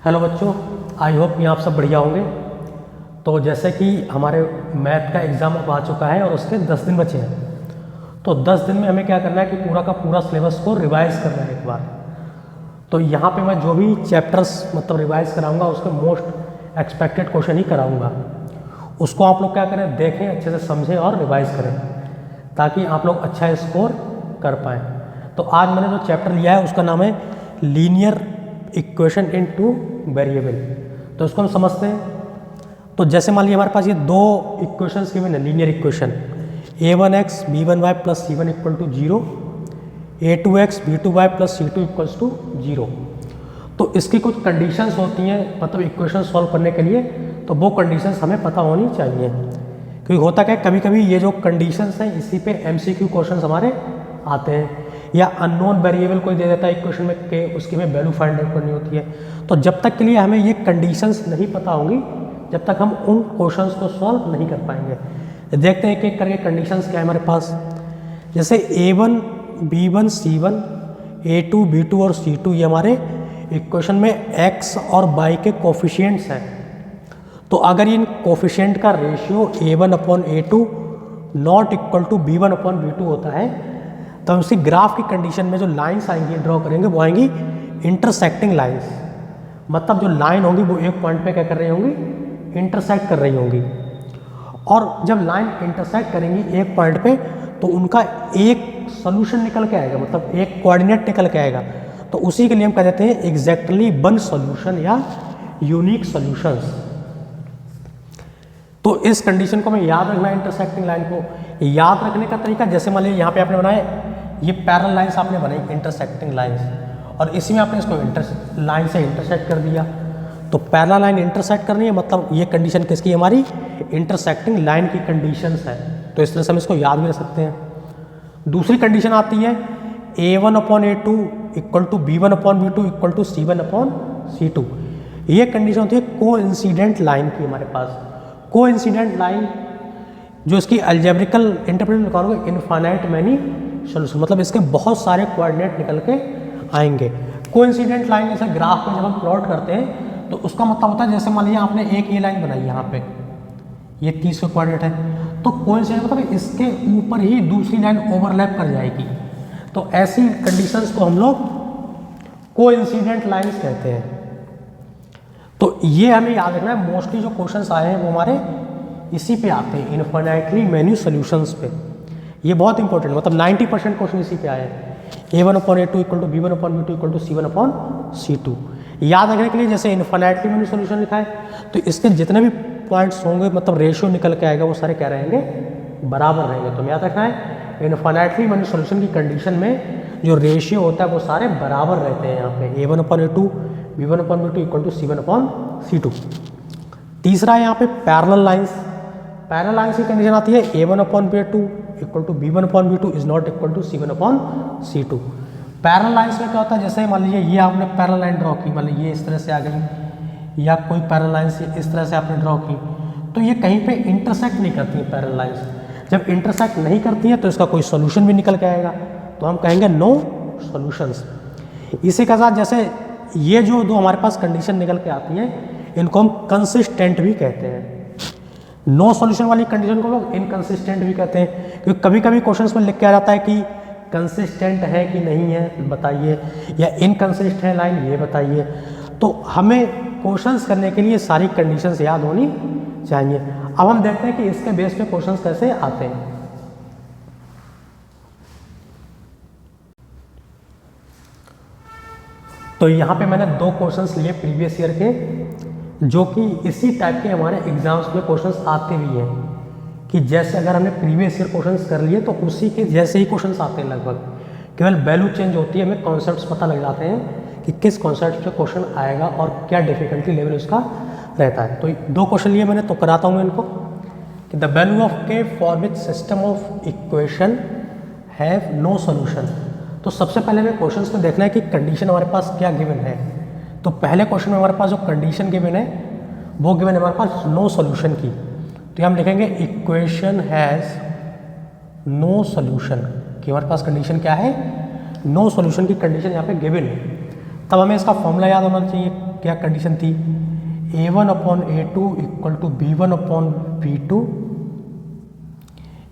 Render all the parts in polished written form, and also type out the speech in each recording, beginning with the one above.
Hello बच्चों, I hope कि आप सब बढ़िया होंगे। तो जैसे कि हमारे मैथ का एग्ज़ाम अब आ चुका है और उसके 10 दिन बचे हैं। तो 10 दिन में हमें क्या करना है कि पूरा का पूरा सिलेबस को रिवाइज़ करना है एक बार। तो यहाँ पे मैं जो भी चैप्टर्स मतलब रिवाइज़ कराऊंगा उसके मोस्ट एक्सपेक्टेड क्वेश्चन ही कराऊंगा। उसको आप लोग क्या करें, देखें, अच्छे से समझें और रिवाइज़ करें ताकि आप लोग अच्छा स्कोर कर पाएँ। तो आज मैंने जो चैप्टर लिया है उसका नाम है linear equation in two variable. तो इसको हम समझते हैं। तो जैसे मान लीजिए हमारे पास ये दो इक्वेशंस गिवन है, linear equation a1x b1y plus c1 equal to 0, a2x b2y plus c2 equals to 0। तो इसकी कुछ कंडीशंस होती हैं मतलब इक्वेशन सॉल्व करने के लिए, तो वो कंडीशंस हमें पता होनी चाहिए। क्योंकि होता क्या है, कभी कभी ये जो कंडीशंस हैं इसी पे एमसीक्यू क्वेश्चंस हमारे आते हैं, या अननोन वेरिएबल कोई दे देता है इक्वेशन में के उसकी हमें वैल्यू फाइंड आउट करनी होती है। तो जब तक के लिए हमें ये कंडीशंस नहीं पता होंगी जब तक हम उन क्वेश्चंस को सॉल्व नहीं कर पाएंगे। देखते हैं एक एक करके कंडीशंस क्या है हमारे पास। जैसे a1 b1 c1 a2 b2 और c2 ये हमारे इक्वेशन में x और y के कोफिशिएंट्स हैं। तो अगर इन कोफिशिएंट का ratio a1 upon a2 not equal to b1 upon b2 होता है तो उसी ग्राफ की कंडीशन में जो लाइंस आएंगी ड्रॉ करेंगे वो आएंगी इंटरसेक्टिंग लाइंस। मतलब जो लाइन होंगी वो एक पॉइंट पे क्या कर रही होंगी, इंटरसेक्ट कर रही होंगी। और जब लाइन इंटरसेक्ट करेंगी एक पॉइंट पे तो उनका एक सोल्यूशन निकल के आएगा, मतलब एक कोऑर्डिनेट निकल के आएगा। तो उसी के लिए हम कह देते हैं एग्जैक्टली वन सोल्यूशन या यूनिक सोल्यूशंस। तो इस कंडीशन को हमें याद रखना है। इंटरसेक्टिंग लाइन को याद रखने का तरीका, जैसे मान लीजिए यहाँ पे आपने बनाए ये पैरेलल लाइंस आपने बनाई इंटरसेक्टिंग लाइंस, और इसी में आपने इसको लाइन से इंटरसेक्ट कर दिया। तो पैरेलल लाइन इंटरसेक्ट करनी है, मतलब ये कंडीशन किसकी है, हमारी इंटरसेक्टिंग लाइन की कंडीशंस है। तो इस तरह से हम इसको याद भी रख सकते हैं। दूसरी कंडीशन आती है a1 upon a2 equal to b1 upon b2 equal to c1 upon c2। ये कंडीशन होती है को इंसिडेंट लाइन की हमारे पास। को इंसिडेंट लाइन जो इसकी अलजेब्रिकल इंटरप्रिटेशन निकालोगे इनफाइनाइट मैनी सोल्यूशन, मतलब इसके बहुत सारे कोऑर्डिनेट निकल के आएंगे। कोइंसिडेंट लाइन जैसे ग्राफ में जब हम प्लॉट करते हैं तो उसका मतलब होता है, जैसे मान लीजिए आपने एक ये लाइन बनाई यहाँ पे, ये 30 का कोऑर्डिनेट है, तो कोइंसिडेंट मतलब इसके ऊपर ही दूसरी लाइन ओवरलैप कर जाएगी। तो ऐसी कंडीशंस को हम लोग कोइंसिडेंट लाइंस कहते हैं। तो ये हमें याद रखना है। मोस्टली जो क्वेश्चंस आए हैं वो हमारे इसी पे आते हैं, इनफाइनाइटली मेनी सॉल्यूशंस पे। ये बहुत इंपॉर्टेंट, मतलब 90% क्वेश्चन इसी पे आए हैं। a1 upon a2 equal to b1 upon b2 equal to c1 upon c2। याद रखने के लिए जैसे इनफाइनाइटली मेनी सॉल्यूशन लिखा है तो इसके जितने भी पॉइंट्स होंगे मतलब रेशियो निकल के आएगा वो सारे क्या रहेंगे, बराबर रहेंगे। तो हमें याद रखना है इनफाइनाइटली मेनी सॉल्यूशन की कंडीशन में जो रेशियो होता है वो सारे बराबर रहते हैं। यहाँ पे a1 upon a2 b1 upon b2 equal to c1 upon c2। तीसरा है यहाँ पे पैरेलल लाइंस। पैरेलल लाइंस की कंडीशन आती है a1 upon b2 equal to b1 upon b2 is not equal to c1 upon c2। Parallel lines में क्या होता है, जैसे मान लीजिए ये आपने पैरेलल लाइन ड्रॉ की, मान लीजिए ये इस तरह से आ गई, या कोई पैरेलल लाइन इस तरह से आपने ड्रॉ की, तो ये कहीं पे इंटरसेक्ट नहीं करती है पैरेलल लाइंस। जब इंटरसेक्ट नहीं करती है तो इसका कोई सोल्यूशन भी निकल के आएगा, तो हम कहेंगे नो सोल्यूशंस। इसी के साथ जैसे ये जो दो हमारे पास कंडीशन निकल के आती है इनको हम कंसिस्टेंट भी कहते हैं। नो सॉल्यूशन वाली कंडीशन को लोग इनकंसिस्टेंट भी कहते हैं, क्योंकि कभी कभी क्वेश्चंस में लिख के आ जाता है कि कंसिस्टेंट है कि नहीं है बताइए, या इनकंसिस्टेंट है लाइन ये बताइए। तो हमें क्वेश्चंस करने के लिए सारी कंडीशंस याद होनी चाहिए। अब हम देखते हैं कि इसके बेस पे क्वेश्चंस कैसे आते हैं। तो यहाँ पे मैंने दो क्वेश्चंस लिए प्रीवियस ईयर के, जो कि इसी टाइप के हमारे एग्जाम्स में क्वेश्चंस आते भी हैं, कि जैसे अगर हमने प्रीवियस ईयर क्वेश्चंस कर लिए तो उसी के जैसे ही क्वेश्चंस आते हैं लगभग, केवल वैल्यू चेंज होती है, हमें कॉन्सेप्ट्स पता लग जाते हैं कि किस कॉन्सेप्ट पे क्वेश्चन आएगा और क्या डिफिकल्टी लेवल उसका रहता है। तो दो क्वेश्चन लिए मैंने, तो कराता हूँ इनको कि the value of K for which system of equation have no solution. तो सबसे पहले हमें क्वेश्चंस में देखना है कि कंडीशन हमारे पास क्या गिवन है। तो पहले क्वेश्चन में हमारे पास जो कंडीशन गिवन है वो गिवन है हमारे पास नो सोल्यूशन की। तो हम लिखेंगे इक्वेशन हैज़ नो सोल्यूशन, कि हमारे पास कंडीशन क्या है, नो सोल्यूशन की कंडीशन यहाँ पे गिवन है। तब हमें इसका फॉर्मूला याद होना चाहिए क्या कंडीशन थी, a1/a2 equal to b1/b2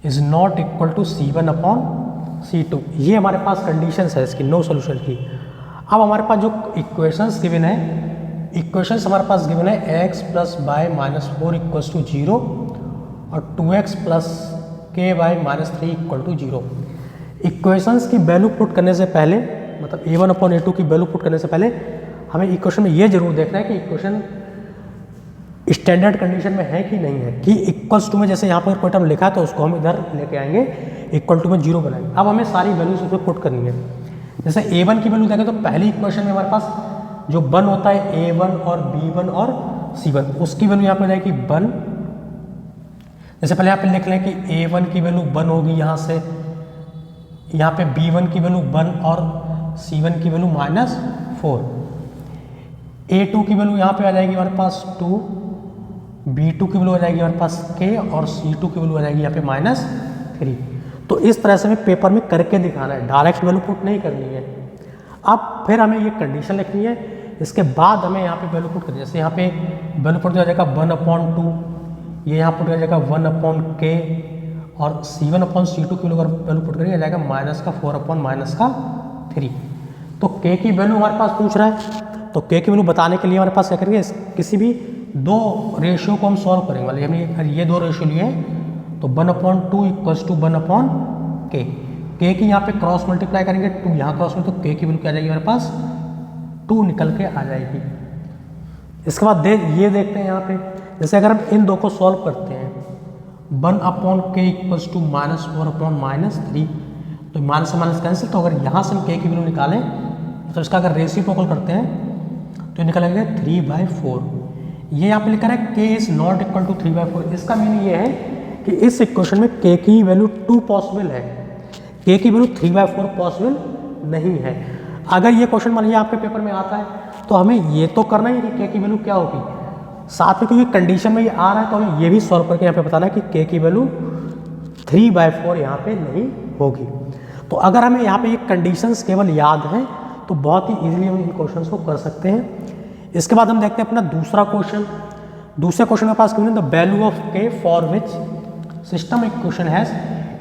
is not equal to c1/c2। ये हमारे पास कंडीशंस है इसकी नो सोल्यूशन की। अब हमारे पास जो इक्वेशंस गिवन है, इक्वेशंस हमारे पास गिवन है x plus by minus 4 equals to 0 और 2x plus K by minus 3 equal to 0। Equations की वैल्यू पुट करने से पहले, मतलब a1/a2 की वैल्यू पुट करने से पहले हमें इक्वेशन में ये जरूर देखना है कि इक्वेशन स्टैंडर्ड कंडीशन में है कि नहीं है, कि इक्वल्स टू में जैसे यहाँ पर कोई टर्म लिखा है तो उसको हम इधर लेके आएंगे, इक्वल टू में 0 बनाएंगे। अब हमें सारी वैल्यूज उसमें पुट करनी है। जैसे a1 की वैल्यू देखें तो पहली इक्वेशन में हमारे पास जो 1 होता है a1 और b1 और c1, उसकी वैल्यू यहाँ पर जाएगी 1। जैसे पहले यहाँ पे लिख लें कि a1 की वैल्यू 1 होगी, यहाँ से यहाँ पे b1 की वैल्यू 1 और c1 की वैल्यू -4। a2 की वैल्यू यहाँ पे आ जाएगी हमारे पास 2, b2 की वैल्यू आ जाएगी हमारे पास k और c2 की वैल्यू आ जाएगी यहाँ पे -3। तो इस तरह से हमें पेपर में करके दिखाना है, डायरेक्ट वैल्यू पुट नहीं करनी है। अब फिर हमें ये कंडीशन लिखनी है, इसके बाद हमें यहाँ पे वैल्यू पुट करनी है। जैसे यहाँ पे वैल्यू पुट हो जाएगा 1/2, ये यहाँ पुट हो जाएगा 1/k और c1/c2 की वैल्यू पुट करेंगे, आ जाएगा -4/-3। तो k की वैल्यू हमारे पास पूछ रहा है, तो k की वैल्यू बताने के लिए हमारे पास क्या करेंगे, किसी भी दो रेशियो को हम सॉल्व करेंगे। मतलब हमने ये दो रेशियो लिए हैं, तो 1/2 इक्वल्स टू 1/k। k की यहाँ पे क्रॉस मल्टीप्लाई करेंगे, 2 यहाँ क्रॉस में, तो k की वैल्यू क्या आ जाएगी हमारे पास 2 निकल के आ जाएगी। इसके बाद ये देखते हैं यहाँ पे, जैसे अगर हम इन दो को सॉल्व करते हैं, 1/k इक्वल्स टू -4/-3, तो माइनस से माइनस कैंसिल। तो अगर यहाँ से हम k की वैल्यू निकालें तो इसका अगर रेसिप्रोकल करते हैं तो निकलेंगे 3/4। ये यहाँ पे लिखा है k is not equal to 3/4। इसका मीनिंग ये है कि इस इक्वेशन में k की वैल्यू 2 पॉसिबल है, k की वैल्यू 3/4 पॉसिबल नहीं है। अगर ये क्वेश्चन मान लीजिए आपके पेपर में आता है तो हमें ये तो करना ही कि k की वैल्यू क्या होगी, साथ में क्योंकि कंडीशन में ये आ रहा है तो हमें ये भी सॉल्व करके यहाँ पे बताना है कि k की वैल्यू 3/4 यहाँ पे नहीं होगी। तो अगर हमें यहाँ पे ये कंडीशंस केवल याद हैं तो बहुत ही इजीली हम इन क्वेश्चंस को कर सकते हैं। इसके बाद हम देखते हैं अपना दूसरा क्वेश्चन। दूसरे क्वेश्चन के पास the value of k for which system equation has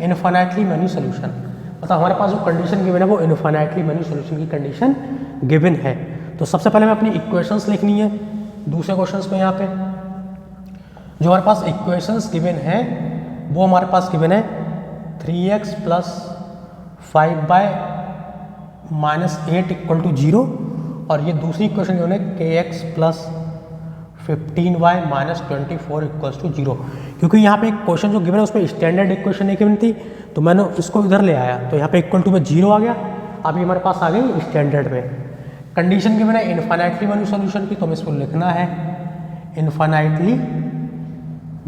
infinitely many solution. मतलब हमारे पास जो कंडीशन गिवन है वो इनफाइनाइटली मेनी सोल्यूशन की कंडीशन गिवन है। तो सबसे पहले हमें अपनी इक्वेशंस लिखनी है दूसरे क्वेश्चंस में। यहाँ पे जो हमारे पास इक्वेशंस गिवन है वो हमारे पास गिवन है 3x प्लस 5/-8 इक्वल टू 0, और ये दूसरी इक्वेशन गिवन है kx plus 15y-24 equals to 0। क्योंकि यहाँ पे एक क्वेश्चन जो गिवन है उसमें स्टैंडर्ड इक्वेशन नहीं गिवन थी तो मैंने इसको इधर ले आया, तो यहाँ पे इक्वल टू में 0 आ गया। अभी हमारे पास आ गई स्टैंडर्ड में। कंडीशन गिवन है इनफाइनाइटली मैनी सोल्यूशन की, तो हमें इसको लिखना है इनफाइनाइटली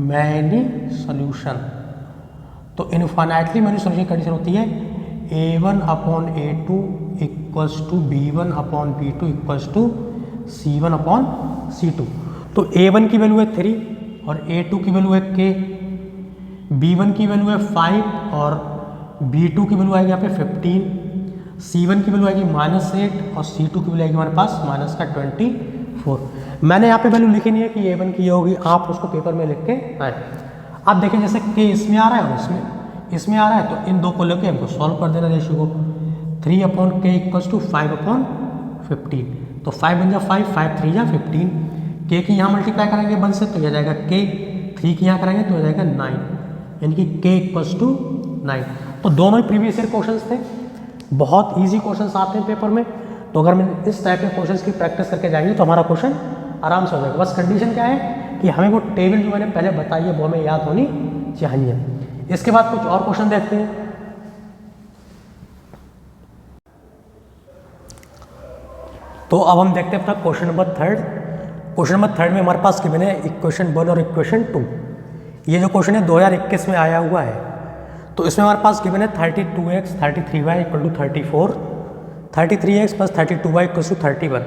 मैनी सोल्यूशन। तो इनफाइनाइटली मैनी सोल्यूशन की कंडीशन होती है a1/a2 equals to b1/b2 equals to c1/c2। तो a1 की वैल्यू है 3 और a2 की वैल्यू है k, b1 की वैल्यू है 5 और b2 की वैल्यू आएगी यहाँ पे 15, c1 की वैल्यू आएगी -8 और c2 की वैल्यू आएगी हमारे पास -24। मैंने यहाँ पे वैल्यू लिखी नहीं है कि a1 की ये होगी, आप उसको पेपर में लिख के आए। अब देखिए जैसे k इसमें आ रहा है और इसमें आ रहा है, तो इन दो को लेके हमको सॉल्व कर देना रेशियो को। 3/k इक्वल्स टू 5/15, तो 5 बन जा 5, 5 3 जा 15। k की यहाँ मल्टीप्लाई करेंगे 1 से तो यह जाएगा k, 3 की यहाँ करेंगे तो यह जाएगा 9, यानी कि k इक्वल्स टू 9। तो दोनों ही प्रीवियस ईयर क्वेश्चंस थे, बहुत इजी क्वेश्चंस आते हैं पेपर में। तो अगर मैं इस टाइप के क्वेश्चंस की प्रैक्टिस करके जाएंगे तो हमारा क्वेश्चन आराम से हो जाएगा। बस कंडीशन क्या है कि हमें वो टेबल जो मैंने पहले बताई है वो हमें याद होनी चाहिए। इसके बाद कुछ और क्वेश्चन देखते हैं। तो अब हम देखते हैं अपना क्वेश्चन नंबर 3। क्वेश्चन नंबर 3 में हमारे पास गिवन है इक्वेशन 1 और इक्वेशन 2। ये जो क्वेश्चन है 2021 में आया हुआ है। तो इसमें हमारे पास गिवन है 32x 33y equal to 34, 33x plus 32y equal to 31।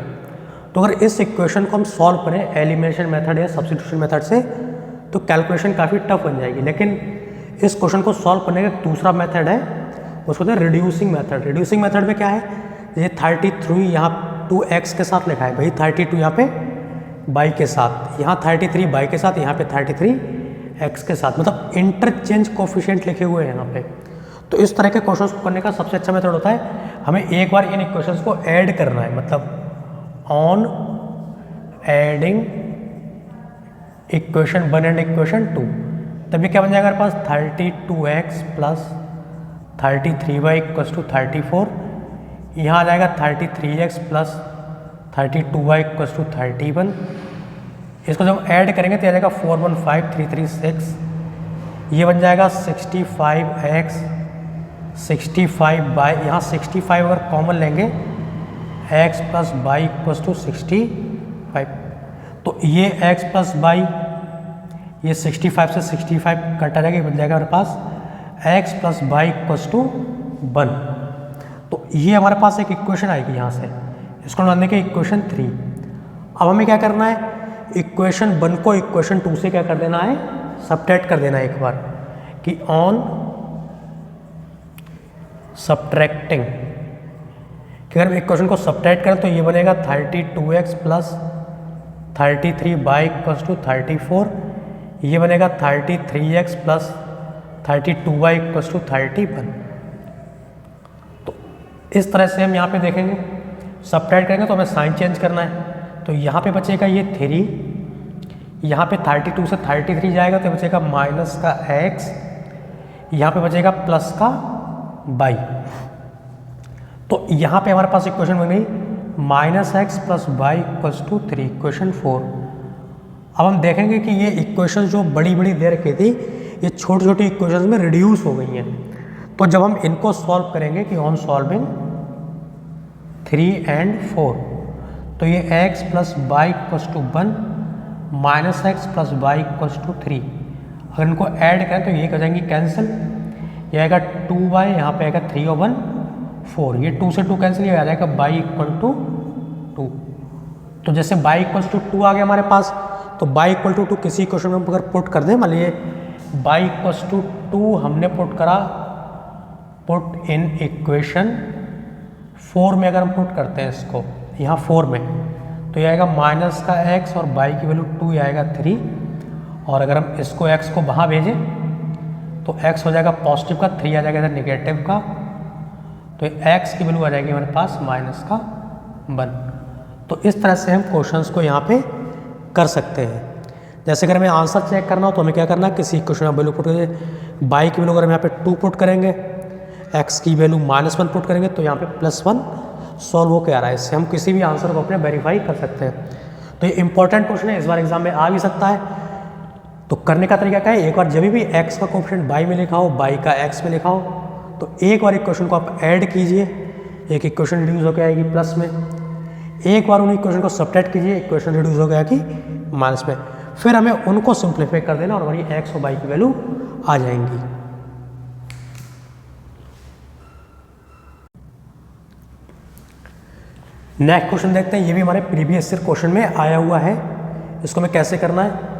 तो अगर इस इक्वेशन को हम सॉल्व करें एलिमिनेशन मेथड या सब्स्टिट्यूशन मेथड से तो कैलकुलेशन काफ़ी टफ बन जाएगी। लेकिन इस क्वेश्चन को सॉल्व करने का दूसरा मेथड है, उसको कहते हैं रिड्यूसिंग मेथड। रिड्यूसिंग मेथड में क्या है, ये 33 यहाँ 2x के साथ लिखा है, भाई 32 यहाँ पे वाई के साथ, यहाँ 33 वाई के साथ, यहाँ पे 33 एक्स के साथ, मतलब इंटरचेंज कोफिशिएंट लिखे हुए हैं यहाँ पे। तो इस तरह के क्वेश्चंस को करने का सबसे अच्छा मेथड होता है हमें एक बार इन इक्वेशंस को ऐड करना है, मतलब on adding equation 1 and equation 2, तब ये क्या बन जाएगा हमारे पास 32x plus 33y equals to 34, यहाँ आ जाएगा 33x plus 32y equals to 31। इसको जब ऐड करेंगे तो आ जाएगा 415336, ये बन जाएगा 65x 65 बाई, यहाँ 65 अगर कॉमन लेंगे x plus by equals to 65, तो ये x प्लस बाई ये 65 से 65 कटा जाएगा, ये बन जाएगा हमारे पास x plus by equals to 1। तो ये हमारे पास एक इक्वेशन आएगी यहाँ से, इसको मान देंगे इक्वेशन 3। अब हमें क्या करना है, इक्वेशन 1 को इक्वेशन 2 से क्या कर देना है, सबट्रैक्ट कर देना है एक बार, कि ऑन सबट्रैक्टिंग, कि अगर हम इक्वेशन को सबट्रैक्ट करें तो ये बनेगा 32x plus 33 by equals to 34, ये बनेगा 33x plus 32y equals to 31। तो इस तरह से हम यहाँ पे देखेंगे, सबट्रैक्ट करेंगे तो हमें साइन चेंज करना है, तो यहाँ पे बचेगा ये 3, यहाँ पे 32 से 33 जाएगा तो बचेगा माइनस का x, यहाँ पे बचेगा प्लस का y। तो यहाँ पे हमारे पास इक्वेशन बन गई minus X plus Y equals to 3, equation 4। अब हम देखेंगे कि ये इक्वेशन जो बड़ी बड़ी दे रखी थी ये छोटी छोटी इक्वेशंस में रिड्यूस हो गई हैं। तो जब हम इनको सॉल्व करेंगे कि ऑन सॉल्विंग 3 एंड 4, तो ये x plus Y equals to 1 minus X plus Y equals to 3, अगर इनको ऐड करें तो ये हो जाएंगी कैंसिल, ये आएगा 2y, यहाँ पे आएगा 3 और 1 4, ये 2 से 2 कैंसिल, ये आ जाएगा y इक्वल टू 2। तो जैसे y इक्वल टू 2 आ गया हमारे पास, तो y इक्वल टू 2 किसी क्वेश्चन में अगर पुट कर दें, मान लीजिए y इक्वल टू 2 हमने पुट करा, पुट इन इक्वेशन 4 में अगर हम पुट करते हैं इसको यहाँ 4 में, तो ये आएगा माइनस का x और y की वैल्यू 2, ये आएगा 3, और अगर हम इसको x को वहाँ भेजें तो x हो जाएगा पॉजिटिव का, 3 आ जाएगा इधर निगेटिव का, तो x की वैल्यू आ जाएगी हमारे पास माइनस का 1। तो इस तरह से हम क्वेश्चंस को यहाँ पे कर सकते हैं। जैसे अगर हमें आंसर चेक करना हो तो हमें क्या करना है, किसी क्वेश्चन में वैल्यू पुट करेंगे, y की वैल्यू अगर हम यहाँ पे 2 पुट करेंगे, x की वैल्यू -1 पुट करेंगे, तो यहाँ पे +1 सॉल्व होकर आ रहा है। इससे हम किसी भी आंसर को अपने वेरीफाई कर सकते हैं। तो ये इंपॉर्टेंट क्वेश्चन है, इस बार एग्जाम में आ भी सकता है। तो करने का तरीका क्या है, एक बार जब भी x का कोएफिशिएंट y में लिखा हो, y का x में लिखा हो, तो एक बार इक्वेशन को आप ऐड कीजिए, एक इक्वेशन रिड्यूस होकर आएगी प्लस में, एक बार उन इक्वेशन को सबट्रैक्ट कीजिए, इक्वेशन रिड्यूस हो गया कि माइनस में, फिर हमें उनको सिंप्लीफाई कर देना और हमारी x और y की वैल्यू आ जाएंगी। नेक्स्ट क्वेश्चन देखते हैं, ये भी हमारे प्रीवियस ईयर क्वेश्चन में आया हुआ है। इसको हमें कैसे करना है,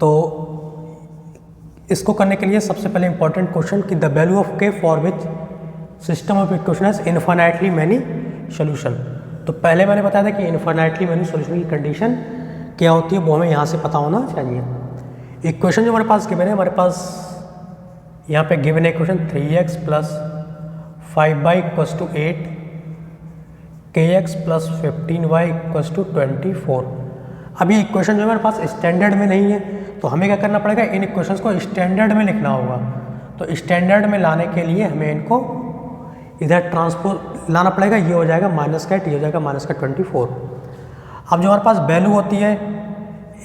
तो इसको करने के लिए सबसे पहले इंपॉर्टेंट क्वेश्चन कि the value of k for which system of equation has infinitely many solution. तो पहले मैंने बताया था कि इनफाइनाइटली मैनी सॉल्यूशन की कंडीशन क्या होती है, वो हमें यहाँ से पता होना चाहिए। इक्वेशन जो हमारे पास गिवन है, हमारे पास यहाँ पे गिवन है equation 3x plus 5y equals to 8, kx plus 15y equals to 24। अब ये इक्वेशन जो हमारे पास स्टैंडर्ड में नहीं है, तो हमें क्या करना पड़ेगा, इन इक्वेशंस को स्टैंडर्ड में लिखना होगा। तो स्टैंडर्ड में लाने के लिए हमें इनको इधर ट्रांसपोज लाना पड़ेगा, ये हो जाएगा माइनस का 8, ये हो जाएगा माइनस का 24। अब जो हमारे पास वैल्यू होती है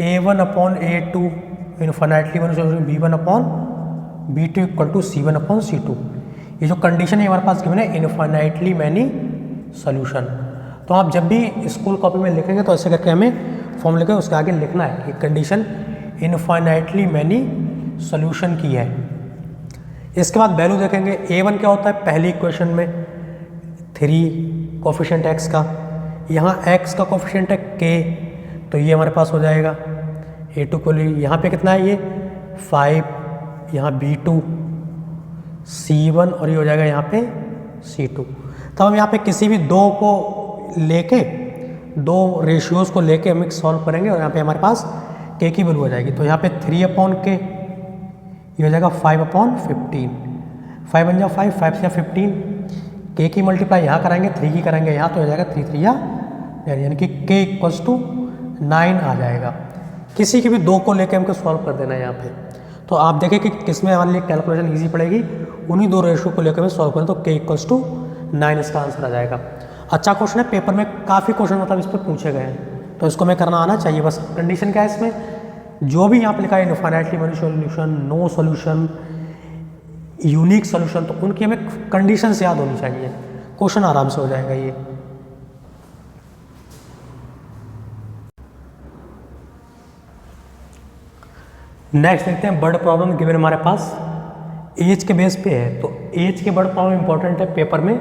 a1 upon a2 infinitely b1 upon b2 equal to c1 upon c2, ये जो कंडीशन है हमारे पास गिवन है इनफाइनाइटली मैनी सॉल्यूशन। तो आप जब भी स्कूल कॉपी में लिखेंगे तो ऐसे करके हमें फॉर्म लिखे उसके आगे लिखना है कि कंडीशन इनफाइनाइटली मैनी सॉल्यूशन की है। इसके बाद वैल्यू देखेंगे, a1 क्या होता है, पहली इक्वेशन में 3 कोफिशिएंट x का, यहाँ x का कोफिशिएंट है k, तो ये हमारे पास हो जाएगा a2 को लिए, यहाँ पे कितना है ये 5, यहाँ b2 c1 और ये हो जाएगा यहाँ पे c2। तब हम यहाँ पे किसी भी दो को लेके दो रेशियोज़ को लेके हम सॉल्व करेंगे और यहाँ पे हमारे पास के की वैल्यू हो जाएगी। तो यहाँ पे 3/k ये हो जाएगा 5/15, 5 बन जाओ 5, 5 से 15, के की मल्टीप्लाई यहाँ कराएंगे, 3 की कराएंगे यहाँ, तो हो जाएगा 3 3 यानी कि k = 9 आ जाएगा। किसी की भी दो को लेके हमको सॉल्व कर देना है यहाँ पे। तो आप देखें कि किसमें हमारे लिए कैलकुलेशन ईजी पड़ेगी, उन्हीं दो रेशियो को लेकर हमें सॉल्व करें तो k = 9 इसका आंसर आ जाएगा। अच्छा क्वेश्चन है, पेपर में काफ़ी क्वेश्चन मतलब इस पर पूछे गए हैं, तो इसको हमें करना आना चाहिए। बस कंडीशन क्या है इसमें, जो भी यहाँ पे लिखा है infinitely many solution, no solution, unique solution, तो उनकी हमें कंडीशंस याद होनी चाहिए, क्वेश्चन आराम से हो जाएगा ये। नेक्स्ट देखते हैं बर्ड प्रॉब्लम गिवन हमारे पास एज के बेस पे है। तो एज के बर्ड प्रॉब्लम इंपॉर्टेंट है, पेपर में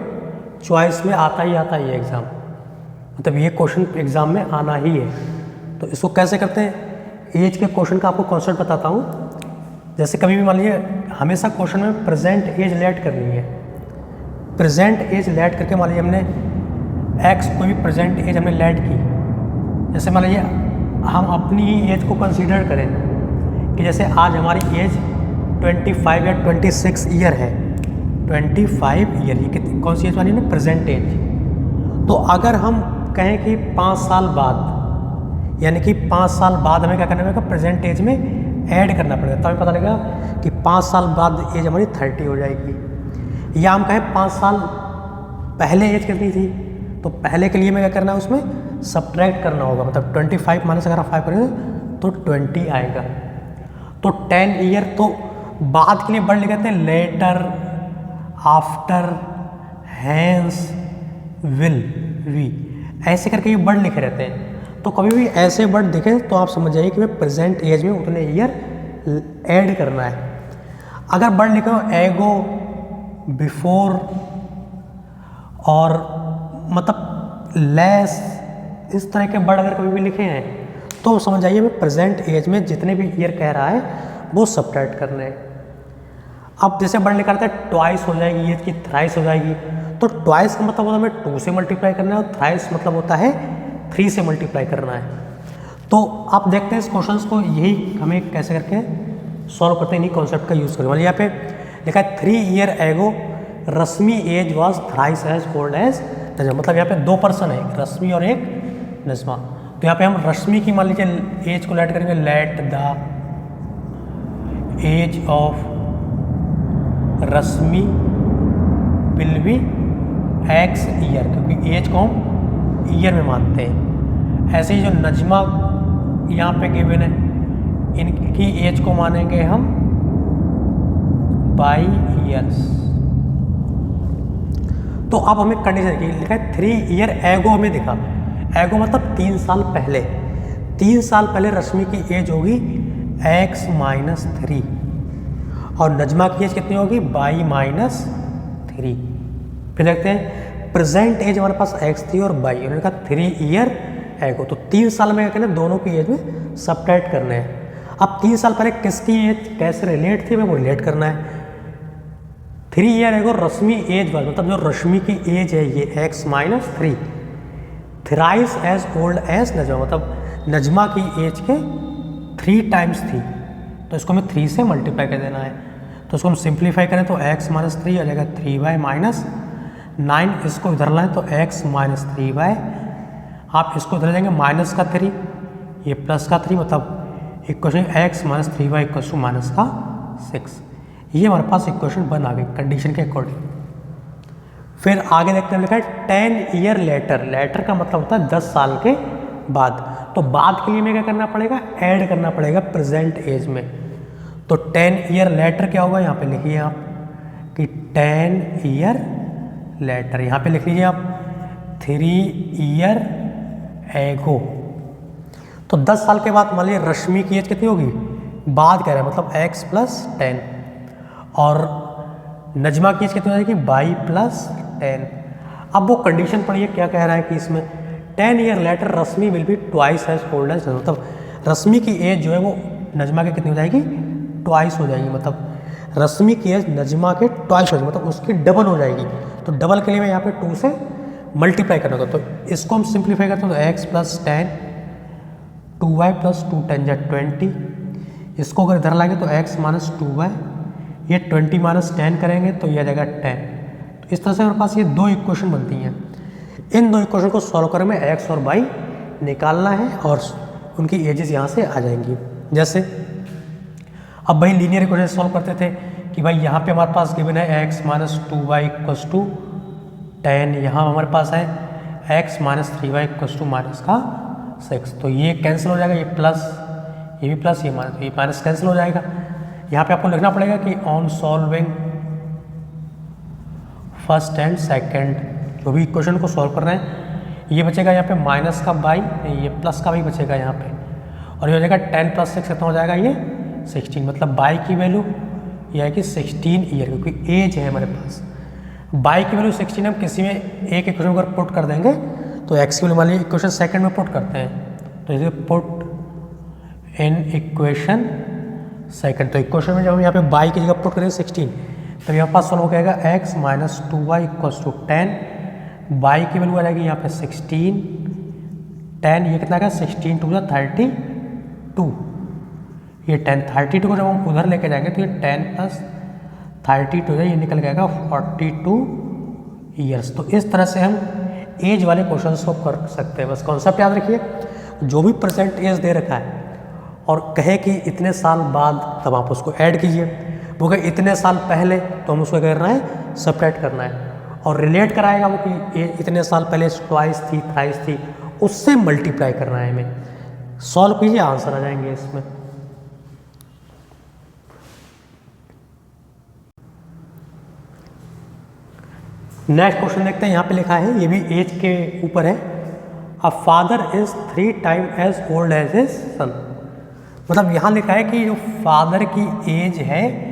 चॉइस में आता ही आता है एग्ज़ाम, मतलब ये क्वेश्चन एग्ज़ाम में आना ही है। तो इसको कैसे करते हैं, एज के क्वेश्चन का आपको कॉन्सेप्ट बताता हूँ। जैसे कभी भी मान लीजिए हमेशा क्वेश्चन में प्रेजेंट एज लेट करनी है, प्रेजेंट एज लेट करके मान लीजिए हमने एक्स कोई भी प्रेजेंट एज हमने लेट की। जैसे मान लीजिए हम अपनी ही एज को कंसीडर करें कि जैसे आज हमारी एज 25 या 26 ईयर है, 25 ईयर, ये कितनी कौन सी एज वाली है, प्रेजेंट एज। तो अगर हम कहें कि 5 साल बाद, यानी कि 5 साल बाद हमें क्या करना पड़ेगा, प्रेजेंट एज में ऐड करना पड़ेगा, तब हमें पता लगेगा कि 5 साल बाद एज हमारी 30 हो जाएगी। या हम कहें 5 साल पहले एज कितनी थी, तो पहले के लिए हमें क्या करना है, उसमें सब्ट्रैक्ट करना होगा, मतलब 25 माइनस अगर 5 करें तो 20 आएगा। तो 10 ईयर तो बाद के लिए वर्ड लिखते हैं, later, after, hence, will, we, ऐसे करके ये वर्ड लिखे रहते हैं। तो कभी भी ऐसे वर्ड दिखे तो आप समझ जाइए कि मैं प्रेजेंट एज में उतने ईयर ऐड करना है। अगर वर्ड लिखे हो एगो, बिफोर और मतलब लेस, इस तरह के वर्ड अगर कभी भी लिखे हैं तो समझ जाइए मैं प्रेजेंट एज में जितने भी ईयर कह रहा है वो सब्ट्रैक्ट करने हैं। अब जैसे वर्ड लिखा रहता है ट्वाइस हो जाएगी, ये कि थ्राइस हो जाएगी, तो ट्वाइस का मतलब होता है हमें 2 से मल्टीप्लाई करना है और थ्राइस मतलब होता है 3 से मल्टीप्लाई करना है। तो आप देखते हैं इस क्वेश्चन को, यही हमें कैसे करके सॉल्व करते हैं, इन्हीं कॉन्सेप्ट का यूज़ करें। मतलब यहाँ पे लिखा है 3 year ago Rashmi age was thrice as old as Najma, मतलब यहाँ पे 2 पर्सन है, एक रश्मि और एक नजमा। तो यहाँ पे हम रश्मि की मान लीजिए एज को लेट करेंगे, let the age of Rashmi will be X year, क्योंकि एज को हम ईयर में मानते हैं। ऐसे ही जो नजमा यहाँ पे गिवन है, इनकी एज को मानेंगे हम बाई ईयर्स। तो अब हमें कंडीशन की लिखा है 3 ईयर एगो, हमें दिखा एगो मतलब 3 साल पहले, 3 साल पहले रश्मि की एज होगी x - 3 और नजमा की एज कितनी होगी y - 3। फिर देखते हैं प्रेजेंट एज हमारे पास x थी और y, उन्होंने कहा 3 ईयर एगो, तो 3 साल में क्या करना है, दोनों की एज में सब्ट्रैक्ट करने हैं। अब 3 साल पहले किसकी एज कैसे रिलेट थी हमें वो रिलेट करना है। 3 ईयर एगो रश्मि एज वाला, मतलब जो रश्मि की एज है ये x - 3, thrice as old as Najma, मतलब नजमा की एज के 3 टाइम्स थी, तो इसको हमें 3 से मल्टीप्लाई कर देना है। तो इसको हम सिंप्लीफाई करें तो x - 3 आ जाएगा 3y - 9, इसको इधर लाएं तो x - 3y, आप इसको इधर जाएंगे माइनस का 3, ये प्लस का 3, मतलब इक्वेशन x - 3y = -6। ये हमारे पास इक्वेशन बन आ गई कंडीशन के अकॉर्डिंग। फिर आगे देखते हैं लिखा है 10 ईयर लेटर, लेटर का मतलब होता है 10 साल के बाद, तो बाद के लिए हमें क्या करना पड़ेगा, ऐड करना पड़ेगा प्रेजेंट एज में। तो 10 ईयर लेटर क्या होगा, यहाँ पे लिखिए आप कि 10 ईयर लेटर, यहाँ पे लिख लीजिए आप 3 ईयर एगो। तो 10 साल के बाद मान लीजिए रश्मि की एज कितनी होगी, बाद कह रहे हैं मतलब x + 10 और नजमा की एज कितनी हो जाएगी y + 10। अब वो कंडीशन पढ़िए क्या कह रहा है कि इसमें 10 year later Rashmi will be twice as old as Najma, मतलब रश्मि की एज जो है वो नजमा की कितनी हो जाएगी, ट्वाइस हो जाएगी, मतलब रश्मि की एज नजमा के ट्वाइस हो जाएगी, मतलब उसकी डबल हो जाएगी। तो डबल के लिए मैं यहाँ पे 2 से मल्टीप्लाई करना होगा। तो इसको हम सिंप्लीफाई करते हैं तो एक्स प्लस 10 2y प्लस 2 10 या 20, इसको अगर इधर लाएंगे तो x माइनस 2y, ये 20 माइनस 10 करेंगे तो ये आ जाएगा 10। तो इस तरह से हमारे पास ये दो इक्वेशन बनती हैं। इन दो इक्वेशन को सॉल्व करने में x और y निकालना है और उनकी एजेस यहाँ से आ जाएंगी। जैसे अब भाई लीनियर इक्वेशन सॉल्व करते थे कि भाई यहाँ पे हमारे पास गिवन है x minus 2y equals to 10, यहाँ हमारे पास है x minus 3y equals to minus का 6। तो ये कैंसिल हो जाएगा, ये प्लस ये भी प्लस ये माइनस कैंसिल हो जाएगा। यहाँ पे आपको लिखना पड़ेगा कि on solving first and second, जो भी इक्वेशन को सॉल्व कर रहे हैं, ये बचेगा यहाँ पे माइनस का बाई, ये प्लस का भी बचेगा यहाँ पे, और ये हो जाएगा 10 प्लस 6 कितना हो जाएगा ये 16, मतलब बाई की वैल्यू यह है कि 16 ईयर, क्योंकि एज है हमारे पास। बाई की वैल्यू 16 हम किसी में एक इक्वेशन अगर पुट कर देंगे तो एक्स की वैल्यू मान लीजिए इक्वेशन सेकंड में पुट करते हैं, तो इसे पुट इन इक्वेशन सेकंड। तो इक्वेशन में जब हम यहाँ पे बाई की जगह पुट करेंगे 16, तब यहाँ पास सॉल्व हो जाएगा x minus 2y equals to 10, by की वैल्यू आ जाएगी यहाँ पे 16, 10 ये कितना का 16 टू 32, ये 10 32 को जब हम उधर लेके जाएंगे तो ये 10 प्लस 32 ये निकल जाएगा 42 ईयर्स। तो इस तरह से हम एज वाले क्वेश्चन को कर सकते हैं। बस कॉन्सेप्ट याद रखिए, जो भी परसेंट एज दे रखा है और कहे कि इतने साल बाद, तब आप उसको ऐड कीजिए। वो कहे इतने साल पहले, तो हम उसको क्या करना है सब्ट्रैक्ट करना है, और रिलेट कराएगा वो कि ये इतने साल पहले ट्वाइस थी थ्राइस थी, उससे मल्टीप्लाई करना है हमें। सॉल्व कीजिए, आंसर आ जाएंगे इसमें। नेक्स्ट क्वेश्चन देखते हैं, यहाँ पे लिखा है, ये भी एज के ऊपर है। A father is 3 time as old as his son. मतलब यहाँ लिखा है कि जो फादर की एज है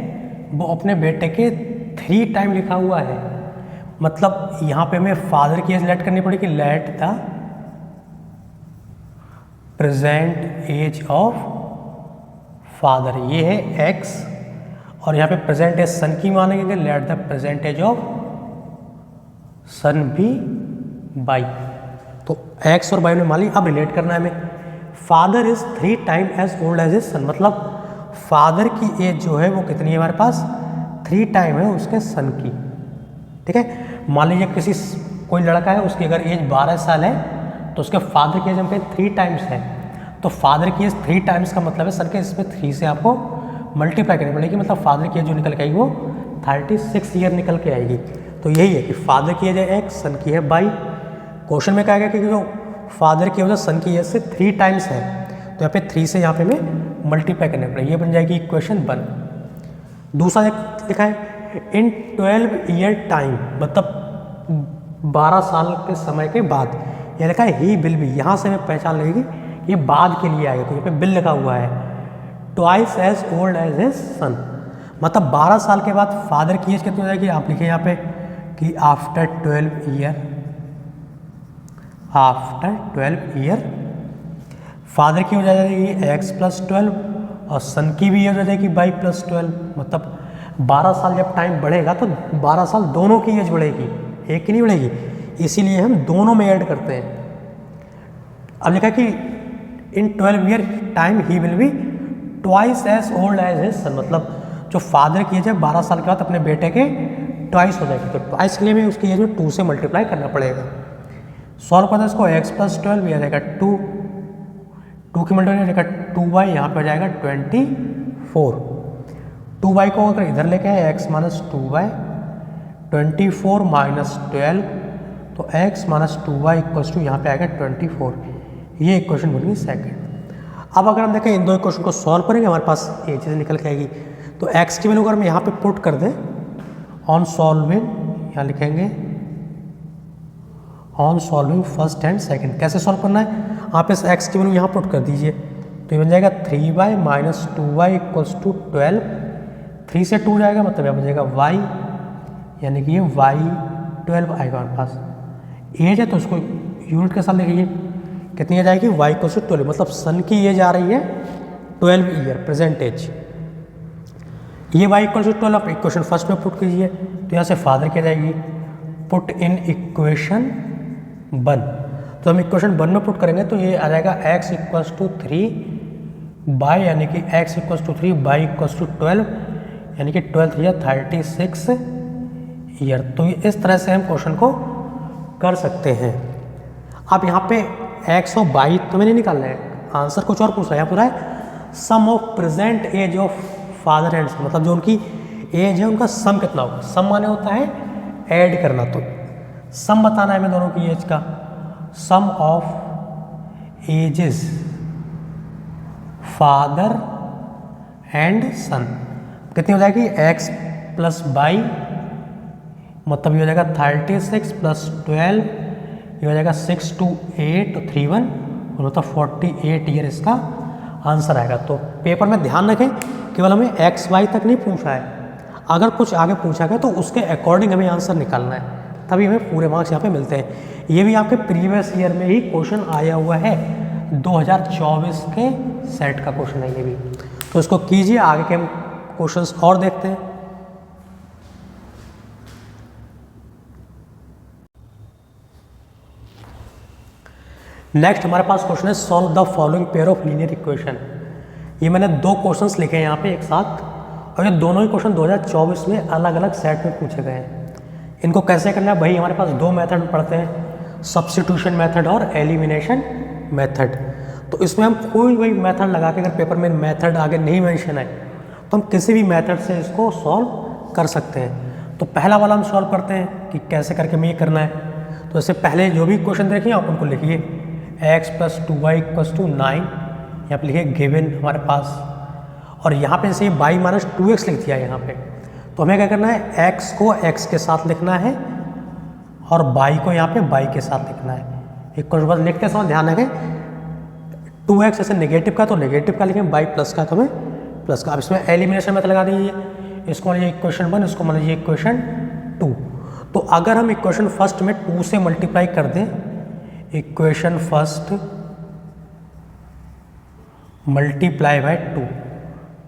वो अपने बेटे के 3 टाइम लिखा हुआ है। मतलब यहाँ पे हमें फादर की एज लेट करनी पड़ेगी, let the present age of father, ये है x, और यहाँ पे प्रेजेंट एज सन की मानेंगे, let the present age of son be y. तो x और बाई में मान ली, अब रिलेट करना है हमें। Father is 3 time as old as a son, मतलब फादर की एज जो है वो कितनी है हमारे पास 3 टाइम है उसके सन की। ठीक है, मान लीजिए कोई लड़का है, उसकी अगर एज 12 साल है तो उसके फादर की एज हम पे 3 टाइम्स है, तो फादर की एज 3 टाइम्स का मतलब है सन के इसमें 3 से आपको मल्टीप्लाई करनी पड़ेगी, मतलब फादर की एज जो निकल के आएगी वो 36 ईयर निकल के आएगी। तो यही है कि फादर की एज है x, सन की है बाई। क्वेश्चन में कहा गया कि जो फादर की वजह सन की एज से 3 टाइम्स है, तो यहाँ पे 3 से यहाँ पे हमें मल्टीप्लाई करने पड़ेगी, ये बन जाएगी इक्वेशन 1। दूसरा लिखा है इन 12 ईयर टाइम, मतलब 12 साल के समय के बाद। यह लिखा है ही विल बी, यहाँ से हमें पहचान लगेगी ये बाद के लिए आएगा, तो यहाँ पे बिल लिखा हुआ है। Twice as old as his son, मतलब 12 साल के बाद फादर की एज कितनी हो जाएगी, आप लिखे यहाँ पे कि आफ्टर 12 ईयर फादर की हो जाएगी x प्लस 12 और सन की भी हो जाएगी बाई प्लस 12। मतलब 12 साल जब टाइम बढ़ेगा तो 12 साल दोनों की एज बढ़ेगी, एक की नहीं बढ़ेगी, इसीलिए हम दोनों में ऐड करते हैं। अब लिखा कि in 12 year time he will be twice as old as his son, मतलब जो फादर की एज है 12 साल के बाद अपने बेटे के ट्वाइस हो जाएगी, तो ट्वाइस के लिए हमें उसकी एज में 2 से मल्टीप्लाई करना पड़ेगा। सॉल्व करते हैं इसको, x प्लस 12 ये आ जाएगा 2 की मल्टीप्लाई हो जाएगा 2y, यहाँ पे हो जाएगा 24। 2y को अगर इधर लेके आए x माइनस 2y, 24 माइनस 12, तो x minus 2y equals to यहाँ पे आएगा 24। ये इक्वेशन बन गई सेकेंड। अब अगर हम देखें इन दो इक्वेशन को सॉल्व करेंगे, हमारे पास ये चीज़ निकल के आएगी। तो x की वैल्यू अगर हम यहाँ पे पुट कर दें ऑन सॉल्विंग, यहाँ लिखेंगे on solving first and second. कैसे सॉल्व करना है, आप इस x की वैल्यू यहाँ पुट कर दीजिए, तो ये बन जाएगा 3y minus 2y equals to 12। 3 से 2 जाएगा, मतलब यहाँ बन जाएगा y, यानी कि ये y 12 आएगा हमारे पास। एज है तो उसको यूनिट के साथ लिखिए, कितनी एज आएगी y इक्वल्स टू 12, मतलब सन की एज आ रही है 12 ईयर प्रेजेंट एज। ये y इक्वल्स टू 12 आप इक्वेशन फर्स्ट में पुट कीजिए, तो यहाँ से फादर की जाएगी, पुट इन इक्वेशन 1। तो हम इक्वेशन 1 में पुट करेंगे तो ये आ जाएगा x इक्वल्स टू 3 बाई, यानी कि x equals to 3 by equals to 12, यानी कि 12 या 36 ईयर। तो इस तरह से हम क्वेश्चन को कर सकते हैं। अब यहाँ पे x और y तो हमें नहीं निकालना है, आंसर कुछ और पूछ रहा है। यहाँ पूरा है sum of present age of father and son, मतलब जो उनकी एज है उनका सम कितना होगा। सम माने होता है ऐड करना, तो सम बताना है हमें दोनों की एज का। सम ऑफ एजेस फादर एंड सन कितनी हो जाएगी, x प्लस वाई, मतलब ये हो जाएगा 36 प्लस 12, ये हो जाएगा 6 2 8 3 1, और मतलब 48 ईयर इसका आंसर आएगा। तो पेपर में ध्यान रखें केवल हमें एक्स वाई तक नहीं पूछा है, अगर कुछ आगे पूछा गया तो उसके अकॉर्डिंग हमें आंसर निकालना है, तभी हमें पूरे मार्क्स यहाँ पे मिलते हैं। ये भी आपके प्रीवियस ईयर में ही क्वेश्चन आया हुआ है, 2024 के सेट का क्वेश्चन है ये भी। तो इसको कीजिए, आगे के हम क्वेश्चंस और देखते हैं। नेक्स्ट हमारे पास क्वेश्चन है solve the following pair of linear equation. ये मैंने दो क्वेश्चंस लिखे हैं यहाँ पे एक साथ, और ये दोनों ही क्वेश्चन 2024 में अलग अलग सेट में पूछे गए हैं। इनको कैसे करना है भाई, हमारे पास दो मेथड पढ़ते हैं, सब्स्टिट्यूशन मेथड और एलिमिनेशन मेथड। तो इसमें हम कोई भी मेथड लगा के, अगर पेपर में मेथड आगे नहीं मेंशन है तो हम किसी भी मेथड से इसको सॉल्व कर सकते हैं। तो पहला वाला हम सॉल्व करते हैं कि कैसे करके हमें ये करना है। तो इससे पहले जो भी क्वेश्चन देखिए आप उनको लिखिए, x plus 2y equals to 9, यहाँ पे लिखिए गिवन हमारे पास, और यहाँ पे जैसे y माइनस 2x लिख दिया यहाँ पे, तो हमें क्या करना है, x को x के साथ लिखना है और y को यहाँ पे y के साथ लिखना है। एक क्वेश्चन बस लिखते समय ध्यान रखें, 2x जैसे नेगेटिव का तो नेगेटिव का लिखें, y प्लस का तो हमें प्लस का। अब इसमें एलिमिनेशन मेथड लगा दीजिए, इसको मान लीजिए इक्वेशन 1, इसको मान लीजिए इक्वेशन 2। तो अगर हम इक्वेशन फर्स्ट में 2 से मल्टीप्लाई कर दें, इक्वेशन फर्स्ट मल्टीप्लाई बाय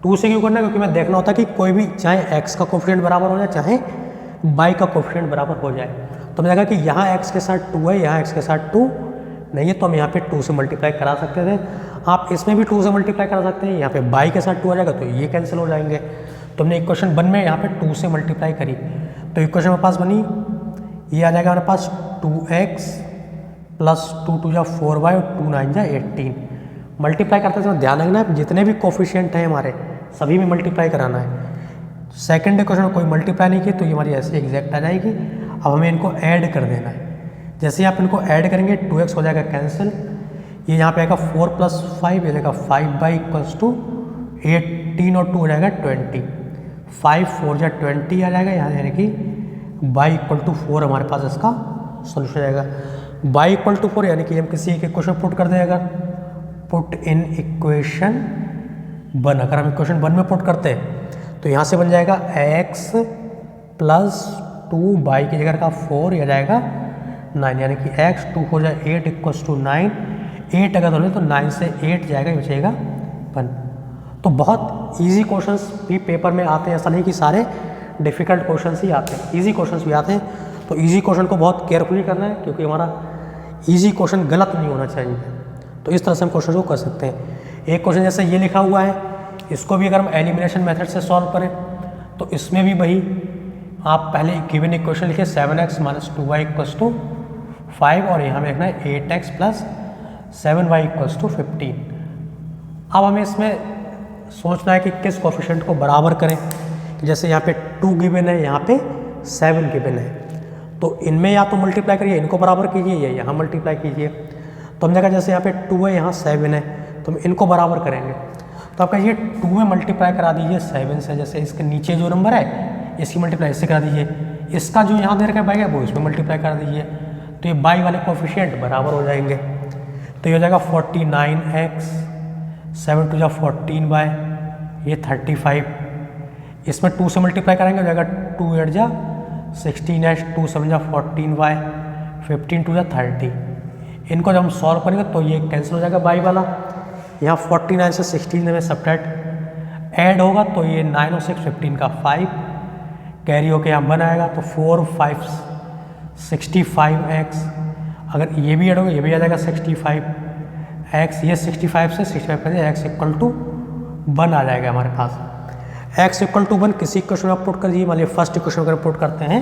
2 से क्यों करना है, क्योंकि मैं देखना होता है कि कोई भी चाहे x का कोफिशिएंट बराबर हो जाए चाहे y का कोफिशिएंट बराबर हो जाए। तो मैंने कहा कि यहाँ x के साथ 2 है, यहाँ x के साथ 2 नहीं है, तो हम यहाँ पे 2 से मल्टीप्लाई करा सकते थे। आप इसमें भी 2 से मल्टीप्लाई करा सकते हैं, यहाँ पे y के साथ 2 आ जाएगा तो ये कैंसिल हो जाएंगे। तो हमने इक्वेशन 1 में यहाँ पे 2 से मल्टीप्लाई करी, तो इक्वेशन हमारे पास बनी, ये आ जाएगा हमारे पास 2x प्लस 2 2 जा 4y और 2 9 जा 18। मल्टीप्लाई करते समय ध्यान रखना है जितने भी कोफिशिएंट हैं हमारे सभी में मल्टीप्लाई कराना है। सेकंड इक्वेशन में कोई मल्टीप्लाई नहीं की तो ये हमारी ऐसे एग्जैक्ट आ जाएगी। अब हमें इनको ऐड कर देना है, जैसे ही आप इनको ऐड करेंगे 2x हो जाएगा कैंसिल, ये यहाँ पे आएगा 4 प्लस 5, ये जाएगा 5y इक्वल्स टू 18 और 2 हो जाएगा 20, 5 4 जा 20 आ जाएगा यहाँ, यानी कि y इक्वल टू 4 हमारे पास इसका सोल्यूशन आएगा। y इक्वल टू 4 यानी कि हम किसी एक इक्वेशन पुट कर दें, अगर पुट इन इक्वेशन 1, अगर हम इक्वेशन 1 में पुट करते हैं तो यहाँ से बन जाएगा x प्लस 2y की जगह का 4, यह जाएगा 9, यानी कि x 2 हो जाए 8 इक्वल्स टू 9, 8 अगर धोले तो 9 से 8 जाएगा, ये बचेगा 1। तो बहुत इजी क्वेश्चंस भी पेपर में आते हैं, ऐसा नहीं कि सारे डिफ़िकल्ट क्वेश्चंस ही आते हैं, इजी क्वेश्चंस भी आते हैं। तो इजी क्वेश्चन को बहुत केयरफुली करना है, क्योंकि हमारा इजी क्वेश्चन गलत नहीं होना चाहिए। तो इस तरह से हम क्वेश्चन को कर सकते हैं। एक क्वेश्चन जैसे ये लिखा हुआ है, इसको भी अगर हम एलिमिनेशन मेथड से सॉल्व करें तो इसमें भी वही आप पहले गिवन इक्वेशन लिखिए 7x minus 2y equals to 5, और यहाँ में लिखना है 8x plus 7y equals to 15। अब हमें इसमें सोचना है कि किस कोफिशिएंट को बराबर करें, जैसे यहाँ पे 2 गिवन है, यहाँ पे 7 गिवन है, तो इनमें या तो मल्टीप्लाई करिए, इनको बराबर कीजिए, या यहाँ मल्टीप्लाई कीजिए। तो हमने कहा जैसे यहाँ पे 2 है, यहाँ 7 है, तो हम इनको बराबर करेंगे। तो आप कहिए 2 में मल्टीप्लाई करा दीजिए 7 से, जैसे इसके नीचे जो नंबर है इसकी मल्टीप्लाई इससे करा दीजिए, इसका जो यहाँ दे रखा है बाई है वो इसमें मल्टीप्लाई कर दीजिए, तो ये बाई वाले कोफिशिएंट बराबर हो जाएंगे। तो ये हो जाएगा 49x, 7 2 जा 14y, ये 35, इसमें 2 से मल्टीप्लाई करेंगे हो जाएगा 2 8 जा 16x, 2 7 जा 14y, 15 2 जा 30। इनको जब हम सॉल्व करेंगे तो ये कैंसिल हो जाएगा बाई वाला, यहाँ 49 से 16 में सब्ट्रैक्ट ऐड होगा तो ये 9 और 6 15 का 5 कैरी होके यहाँ 1 आएगा, तो 4 5 65x। अगर ये भी ऐड होगा ये भी आ जाएगा 65 एक्स, ये 65 से 65 करें एक्स इक्वल टू 1 आ जाएगा हमारे पास। एक्स इक्वल टू 1 किसी इक्वेशन में पुट कर दीजिए। मान लीजिए फर्स्ट इक्वेशन अगर पुट करते हैं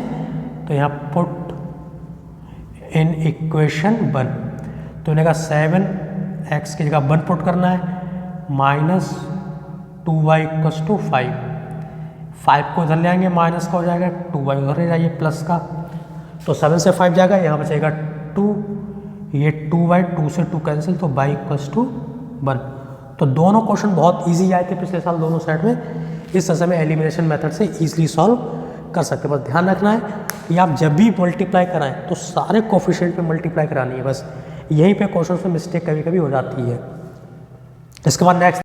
तो यहाँ पुट इन इक्वेशन 1 तो इन्हें 7 एक्स की जगह 1 पुट करना है माइनस 2y इक्वस टू 5 को इधर ले आएंगे माइनस का हो जाएगा, 2y उधर ले जाइए प्लस का, तो 7 से 5 जाएगा, यहाँ बचेगा 2, ये 2y 2 से 2 कैंसिल तो y इक्वस टू 1। तो दोनों क्वेश्चन बहुत इजी आए थे पिछले साल दोनों सेट में। इस तरह से हमें एलिमिनेशन मेथड से इजीली सॉल्व कर सकते हैं। बस ध्यान रखना है कि आप जब भी मल्टीप्लाई कराएं तो सारे कोफिशिएंट पे मल्टीप्लाई करानी है, बस यहीं पे क्वेश्चन में मिस्टेक कभी कभी हो जाती है। इसके बाद नेक्स्ट